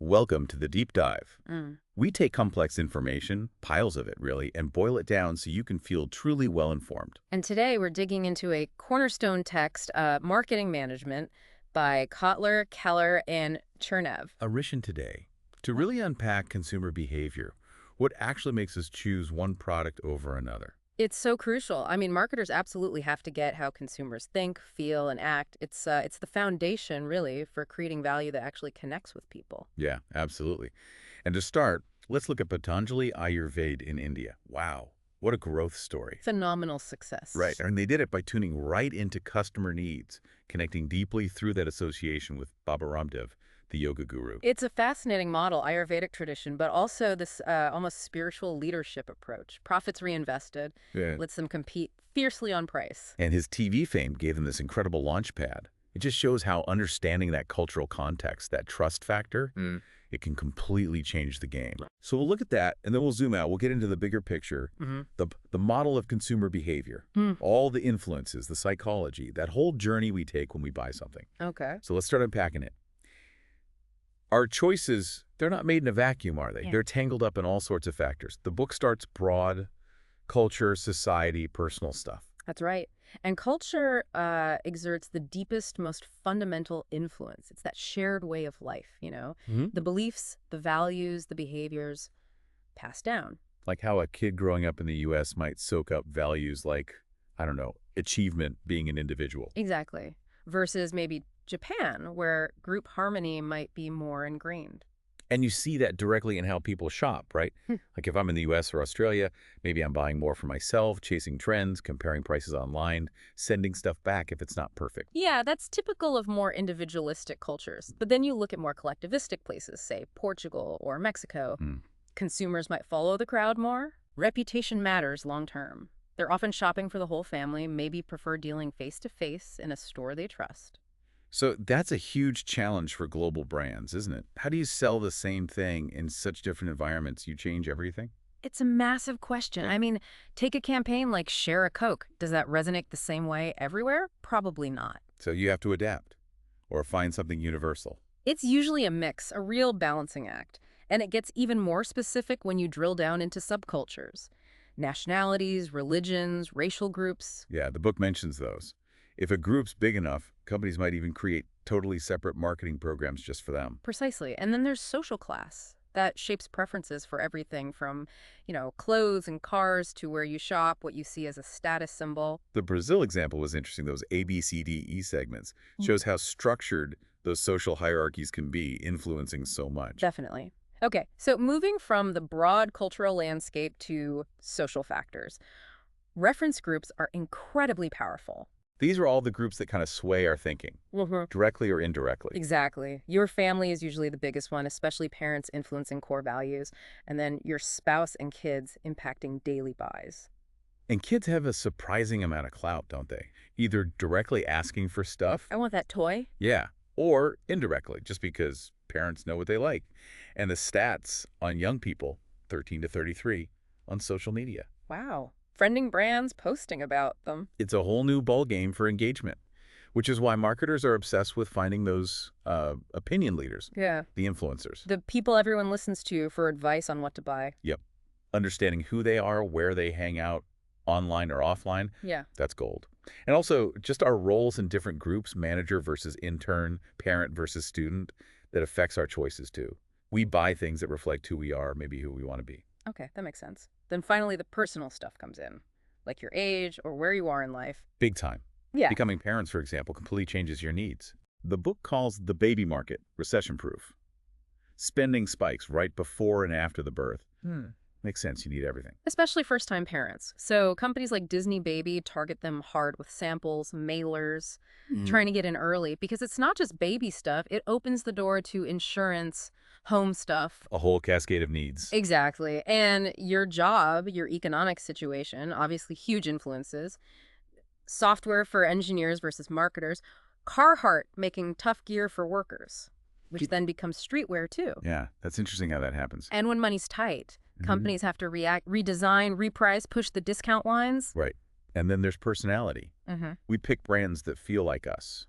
Welcome to the deep dive. Mm. We take complex information, piles of it really, and boil it down so you can feel truly well-informed. And today we're digging into a cornerstone text, Marketing Management, by Kotler, Keller, and Chernev. A mission today to really unpack consumer behavior, what actually makes us choose one product over another. It's so crucial. I mean, marketers absolutely have to get how consumers think, feel, and act. It's the foundation, really, for creating value that actually connects with people. Yeah, absolutely. And to start, let's look at Patanjali Ayurveda in India. Wow, what a growth story. Phenomenal success. Right, and they did it by tuning right into customer needs, connecting deeply through that association with Baba Ramdev, the yoga guru. It's a fascinating model, Ayurvedic tradition, but also this almost spiritual leadership approach. Profits reinvested, Yeah. lets them compete fiercely on price. And his TV fame gave them this incredible launch pad. It just shows how understanding that cultural context, that trust factor, it can completely change the game. So we'll look at that, and then we'll zoom out. We'll get into the bigger picture, the model of consumer behavior, all the influences, the psychology, that whole journey we take when we buy something. Okay. So let's start unpacking it. Our choices, they're not made in a vacuum, are they? Yeah. They're tangled up in all sorts of factors. The book starts broad: culture, society, personal stuff. That's right. And culture exerts the deepest, most fundamental influence. It's that shared way of life, you know? The beliefs, the values, the behaviors passed down. Like how a kid growing up in the U.S. might soak up values like, I don't know, achievement, being an individual. Exactly. Versus maybe Japan, where group harmony might be more ingrained. And you see that directly in how people shop, right? Like if I'm in the U.S. or Australia, maybe I'm buying more for myself, chasing trends, comparing prices online, sending stuff back if it's not perfect. Yeah, that's typical of more individualistic cultures. But then you look at more collectivistic places, say Portugal or Mexico. Consumers might follow the crowd more. Reputation matters long term. They're often shopping for the whole family, maybe prefer dealing face-to-face in a store they trust. So that's a huge challenge for global brands, isn't it? How do you sell the same thing in such different environments? You change everything? It's a massive question. I mean, take a campaign like Share a Coke. Does that resonate the same way everywhere? Probably not. So you have to adapt or find something universal. It's usually a mix, a real balancing act. And it gets even more specific when you drill down into subcultures. Nationalities, religions, racial groups. Yeah, the book mentions those. If a group's big enough, companies might even create totally separate marketing programs just for them. Precisely. And then there's social class. That shapes preferences for everything from, clothes and cars to where you shop, what you see as a status symbol. The Brazil example was interesting. Those A, B, C, D, E segments shows how structured those social hierarchies can be, influencing so much. Definitely. Okay, so moving from the broad cultural landscape to social factors, reference groups are incredibly powerful. These are all the groups that kind of sway our thinking, directly or indirectly. Exactly. Your family is usually the biggest one, especially parents influencing core values, and then your spouse and kids impacting daily buys. And kids have a surprising amount of clout, don't they? Either directly asking for stuff, I want that toy. yeah, or indirectly, just because parents know what they like. And the stats on young people, 13 to 33, on social media. Wow. Friending brands, posting about them. It's a whole new ballgame for engagement, which is why marketers are obsessed with finding those opinion leaders, Yeah. the influencers. The people everyone listens to for advice on what to buy. Yep. Understanding who they are, where they hang out, online or offline, Yeah. that's gold. And also just our roles in different groups, manager versus intern, parent versus student, that affects our choices too. We buy things that reflect who we are, maybe who we want to be. Okay, that makes sense. Then finally the personal stuff comes in, like your age or where you are in life. Big time. Yeah. Becoming parents, for example, completely changes your needs. The book calls the baby market recession-proof. Spending spikes right before and after the birth. Makes sense. You need everything. Especially first-time parents. So companies like Disney Baby target them hard with samples, mailers, trying to get in early because it's not just baby stuff. It opens the door to insurance, home stuff. A whole cascade of needs. Exactly. And your job, your economic situation, obviously huge influences. Software for engineers versus marketers. Carhartt making tough gear for workers, which then becomes streetwear too. Yeah, that's interesting how that happens. And when money's tight, companies have to react, redesign, reprice, push the discount lines. Right. And then there's personality. We pick brands that feel like us,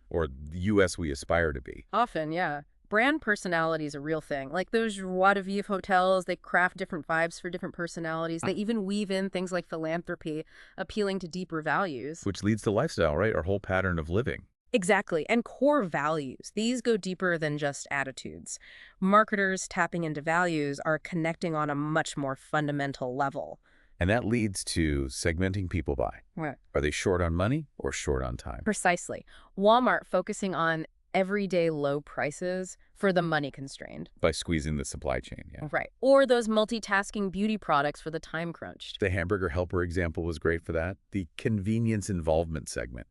or the U.S. we aspire to be. Often, yeah. Brand personality is a real thing. Like those joie de vivre hotels, they craft different vibes for different personalities. They even weave in things like philanthropy, appealing to deeper values. Which leads to lifestyle, right? Our whole pattern of living. Exactly. And core values. These go deeper than just attitudes. Marketers tapping into values are connecting on a much more fundamental level. And that leads to segmenting people by. Right. Are they short on money or short on time? Precisely. Walmart focusing on everyday low prices for the money constrained. By squeezing the supply chain, yeah. Right. Or those multitasking beauty products for the time crunched. The hamburger helper example was great for that. The convenience involvement segment.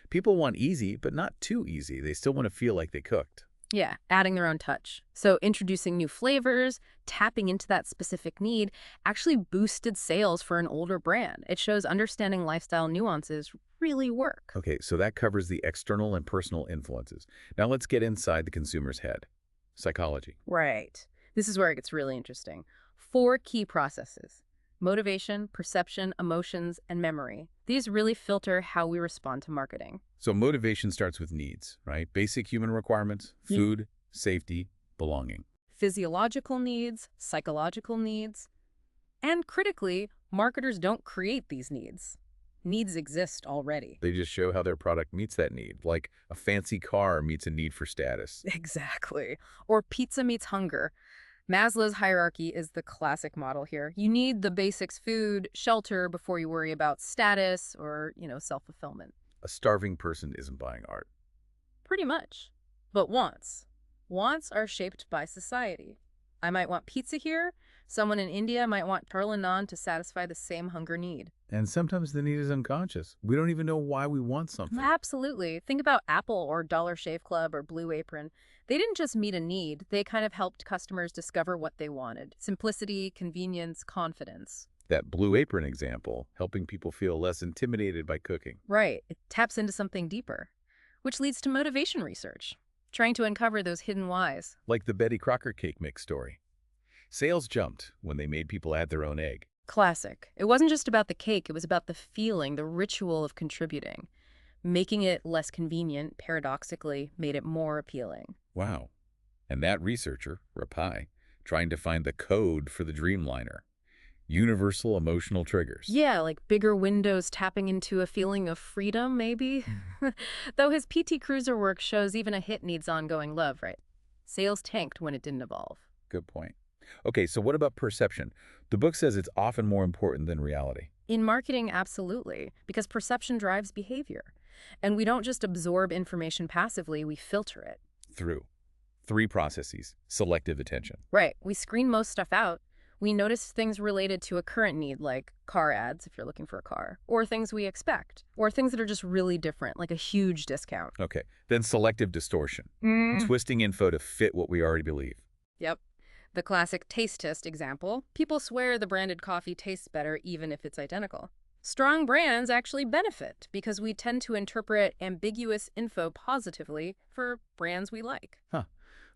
People want easy, but not too easy. They still want to feel like they cooked. Yeah, adding their own touch. So introducing new flavors, tapping into that specific need, actually boosted sales for an older brand. It shows understanding lifestyle nuances really work. Okay, so that covers the external and personal influences. Now let's get inside the consumer's head. Psychology. Right. This is where it gets really interesting. 4 key processes: motivation, perception, emotions, and memory. These really filter how we respond to marketing. So motivation starts with needs, right? Basic human requirements, food, safety, belonging. Physiological needs, psychological needs, and critically, marketers don't create these needs. Needs exist already. They just show how their product meets that need, like a fancy car meets a need for status. Exactly. Or pizza meets hunger. Maslow's hierarchy is the classic model here. You need the basics: food, shelter, before you worry about status or, self-fulfillment. A starving person isn't buying art. Pretty much. But wants. Wants are shaped by society. I might want pizza here. Someone in India might want turtle naan to satisfy the same hunger need. And sometimes the need is unconscious. We don't even know why we want something. Absolutely. Think about Apple or Dollar Shave Club or Blue Apron. They didn't just meet a need. They kind of helped customers discover what they wanted. Simplicity, convenience, confidence. That Blue Apron example, helping people feel less intimidated by cooking. Right. It taps into something deeper, which leads to motivation research, trying to uncover those hidden whys. Like the Betty Crocker cake mix story. Sales jumped when they made people add their own egg. Classic. It wasn't just about the cake. It was about the feeling, the ritual of contributing. Making it less convenient, paradoxically, made it more appealing. Wow. And that researcher, Rapai, trying to find the code for the Dreamliner. Universal emotional triggers. Yeah, like bigger windows tapping into a feeling of freedom, maybe? Though his PT Cruiser work shows even a hit needs ongoing love, right? Sales tanked when it didn't evolve. Good point. Okay, so what about perception? The book says it's often more important than reality. In marketing, absolutely, because perception drives behavior. And we don't just absorb information passively, we filter it. Through 3 processes. Selective attention. Right. We screen most stuff out. We notice things related to a current need, like car ads, if you're looking for a car, or things we expect, or things that are just really different, like a huge discount. Okay, then selective distortion. Twisting info to fit what we already believe. Yep. The classic taste test example. People swear the branded coffee tastes better even if it's identical. Strong brands actually benefit because we tend to interpret ambiguous info positively for brands we like. Huh.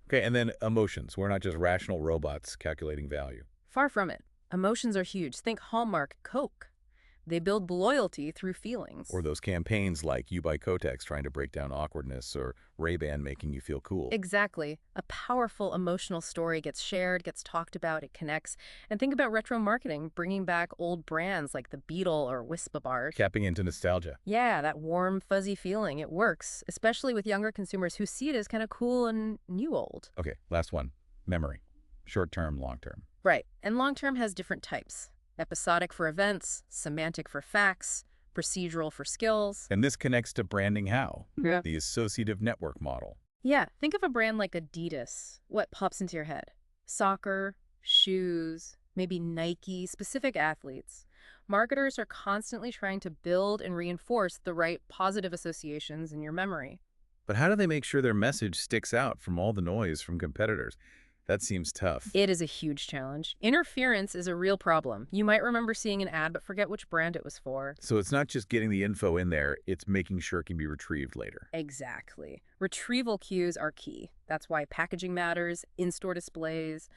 Okay, and then emotions. We're not just rational robots calculating value. Far from it. Emotions are huge. Think Hallmark, Coke. They build loyalty through feelings. Or those campaigns like You Buy Kotex trying to break down awkwardness, or Ray-Ban making you feel cool. Exactly. A powerful emotional story gets shared, gets talked about, it connects. And think about retro marketing, bringing back old brands like the Beetle or Wispa bars. Tapping into nostalgia. Yeah, that warm, fuzzy feeling. It works, especially with younger consumers who see it as kind of cool and new old. Okay, last one. Memory. Short-term, long-term. Right. And long-term has different types. Episodic for events, semantic for facts, procedural for skills. And this connects to branding how? Yeah. The associative network model. Yeah, think of a brand like Adidas. What pops into your head? Soccer, shoes, maybe Nike, specific athletes. Marketers are constantly trying to build and reinforce the right positive associations in your memory. But how do they make sure their message sticks out from all the noise from competitors? That seems tough. It is a huge challenge. Interference is a real problem. You might remember seeing an ad but forget which brand it was for. So it's not just getting the info in there, it's making sure it can be retrieved later. Exactly. Retrieval cues are key. That's why packaging matters, in-store displays,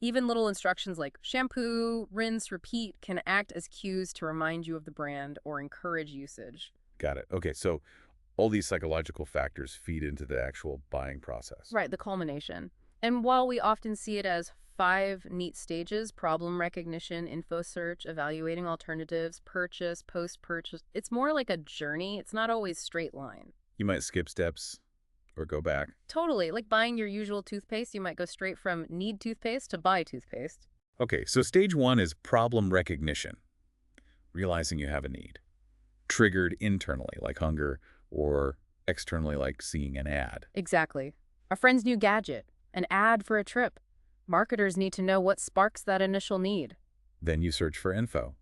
even little instructions like shampoo, rinse, repeat can act as cues to remind you of the brand or encourage usage. Got it. Okay, so All these psychological factors feed into the actual buying process. Right, the culmination. And while we often see it as 5 neat stages, problem recognition, info search, evaluating alternatives, purchase, post-purchase, it's more like a journey. It's not always straight line. You might skip steps or go back. Totally. Like buying your usual toothpaste, you might go straight from need toothpaste to buy toothpaste. Okay, so stage 1 is problem recognition, realizing you have a need. Triggered internally, like hunger, or externally, like seeing an ad. Exactly. A friend's new gadget, an ad for a trip. Marketers need to know what sparks that initial need. Then you search for info,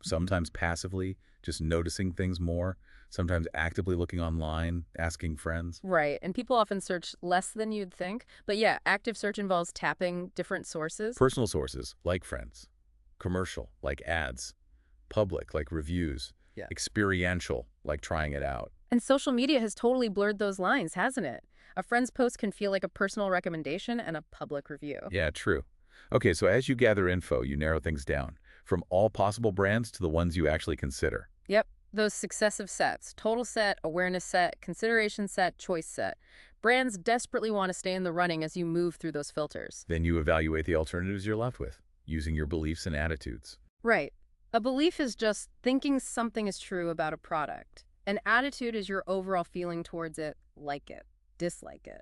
sometimes passively, just noticing things more, sometimes actively looking online, asking friends. Right, and people often search less than you'd think. But yeah, active search involves tapping different sources. Personal sources, like friends. Commercial, like ads. Public, like reviews. Yeah. Experiential, like trying it out. And social media has totally blurred those lines, hasn't it? A friend's post can feel like a personal recommendation and a public review. Yeah, true. Okay, so as you gather info, you narrow things down, from all possible brands to the ones you actually consider. Yep, those successive sets: total set, awareness set, consideration set, choice set. Brands desperately want to stay in the running as you move through those filters. Then you evaluate the alternatives you're left with, using your beliefs and attitudes. Right. A belief is just thinking something is true about a product. An attitude is your overall feeling towards it, like it, dislike it.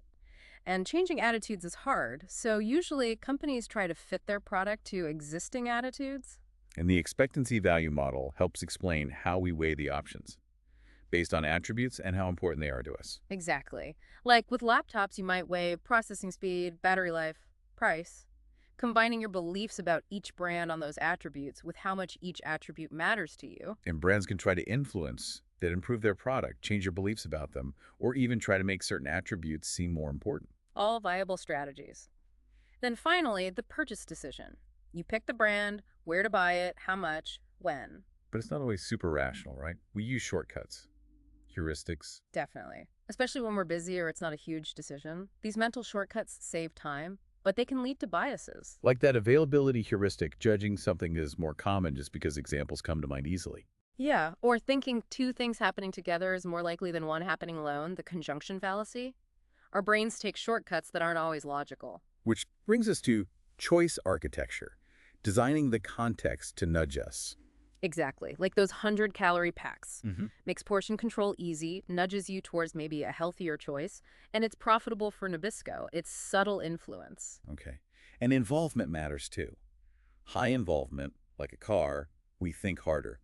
And changing attitudes is hard, so usually companies try to fit their product to existing attitudes. And the expectancy value model helps explain how we weigh the options, based on attributes and how important they are to us. Exactly. Like with laptops, you might weigh processing speed, battery life, price. Combining your beliefs about each brand on those attributes with how much each attribute matters to you. And brands can try to influence that improve their product, change your beliefs about them, or even try to make certain attributes seem more important. All viable strategies. Then finally, the purchase decision. You pick the brand, where to buy it, how much, when. But it's not always super rational, right? We use shortcuts, heuristics. Definitely. Especially when we're busy or it's not a huge decision. These mental shortcuts save time, but they can lead to biases. Like that availability heuristic, judging something as more common just because examples come to mind easily. Yeah, or thinking 2 things happening together is more likely than one happening alone, the conjunction fallacy. Our brains take shortcuts that aren't always logical. Which brings us to choice architecture, designing the context to nudge us. Exactly, like those 100-calorie packs. Makes portion control easy, nudges you towards maybe a healthier choice, and it's profitable for Nabisco. It's subtle influence. Okay. And involvement matters too. High involvement, like a car, we think harder.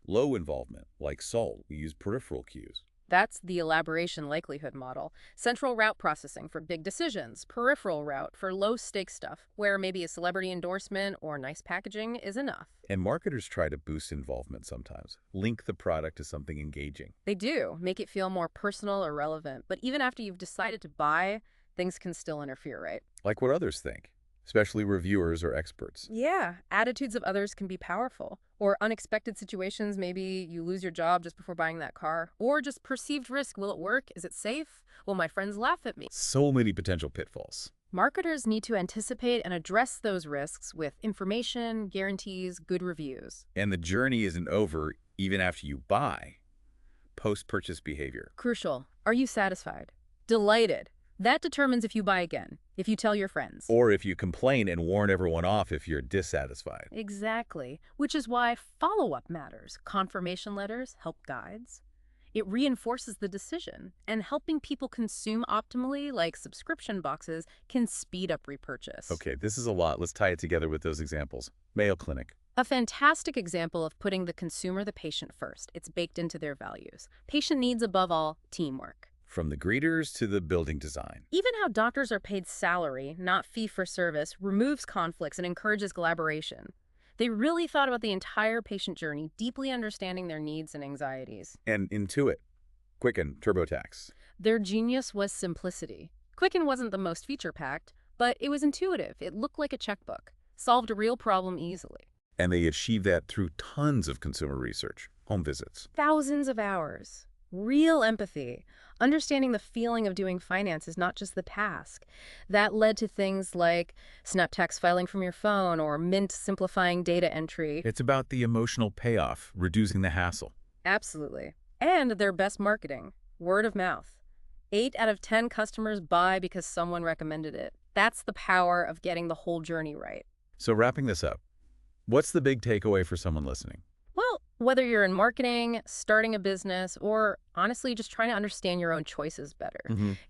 Low involvement, like salt, we use peripheral cues. That's the elaboration likelihood model. Central route processing for big decisions, peripheral route for low-stakes stuff, where maybe a celebrity endorsement or nice packaging is enough. And marketers try to boost involvement sometimes, link the product to something engaging. They do, make it feel more personal or relevant, but even after you've decided to buy, things can still interfere, right? Like what others think, especially reviewers or experts. Yeah, attitudes of others can be powerful. Or unexpected situations, maybe you lose your job just before buying that car. Or just perceived risk. Will it work? Is it safe? Will my friends laugh at me? So many potential pitfalls. Marketers need to anticipate and address those risks with information, guarantees, good reviews. And the journey isn't over even after you buy. Post-purchase behavior. Crucial. Are you satisfied? Delighted? That determines if you buy again, if you tell your friends. Or if you complain and warn everyone off if you're dissatisfied. Exactly, which is why follow-up matters. Confirmation letters, help guides. It reinforces the decision, and helping people consume optimally, like subscription boxes, can speed up repurchase. Okay, this is a lot. Let's tie it together with those examples. Mayo Clinic. A fantastic example of putting the consumer, the patient first. It's baked into their values. Patient needs above all, teamwork. From the greeters to the building design. Even how doctors are paid salary, not fee for service, removes conflicts and encourages collaboration. They really thought about the entire patient journey, deeply understanding their needs and anxieties. And Intuit, Quicken, TurboTax. Their genius was simplicity. Quicken wasn't the most feature-packed, but it was intuitive. It looked like a checkbook, solved a real problem easily. And they achieved that through tons of consumer research, home visits. Thousands of hours. Real empathy. Understanding the feeling of doing finance is not just the task. That led to things like Snap tax filing from your phone or Mint simplifying data entry. It's about the emotional payoff, reducing the hassle. Absolutely. And their best marketing. Word of mouth. 8 out of 10 customers buy because someone recommended it. That's the power of getting the whole journey right. So wrapping this up, what's the big takeaway for someone listening? Well, whether you're in marketing, starting a business, or honestly just trying to understand your own choices better,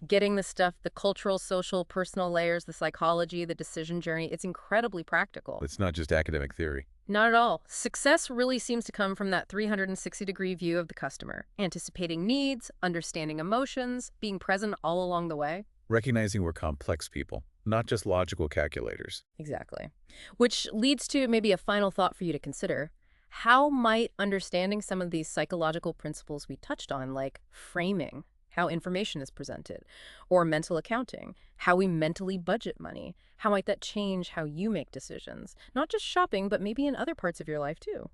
getting the stuff, the cultural, social, personal layers, the psychology, the decision journey, it's incredibly practical. It's not just academic theory. Not at all. Success really seems to come from that 360-degree view of the customer, anticipating needs, understanding emotions, being present all along the way. Recognizing we're complex people, not just logical calculators. Exactly. Which leads to maybe a final thought for you to consider. How might understanding some of these psychological principles we touched on, like framing, how information is presented, or mental accounting, how we mentally budget money, how might that change how you make decisions? Not just shopping, but maybe in other parts of your life too.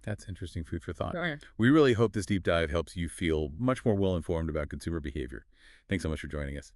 That's interesting food for thought. Sure. We really hope this deep dive helps you feel much more well-informed about consumer behavior. Thanks so much for joining us.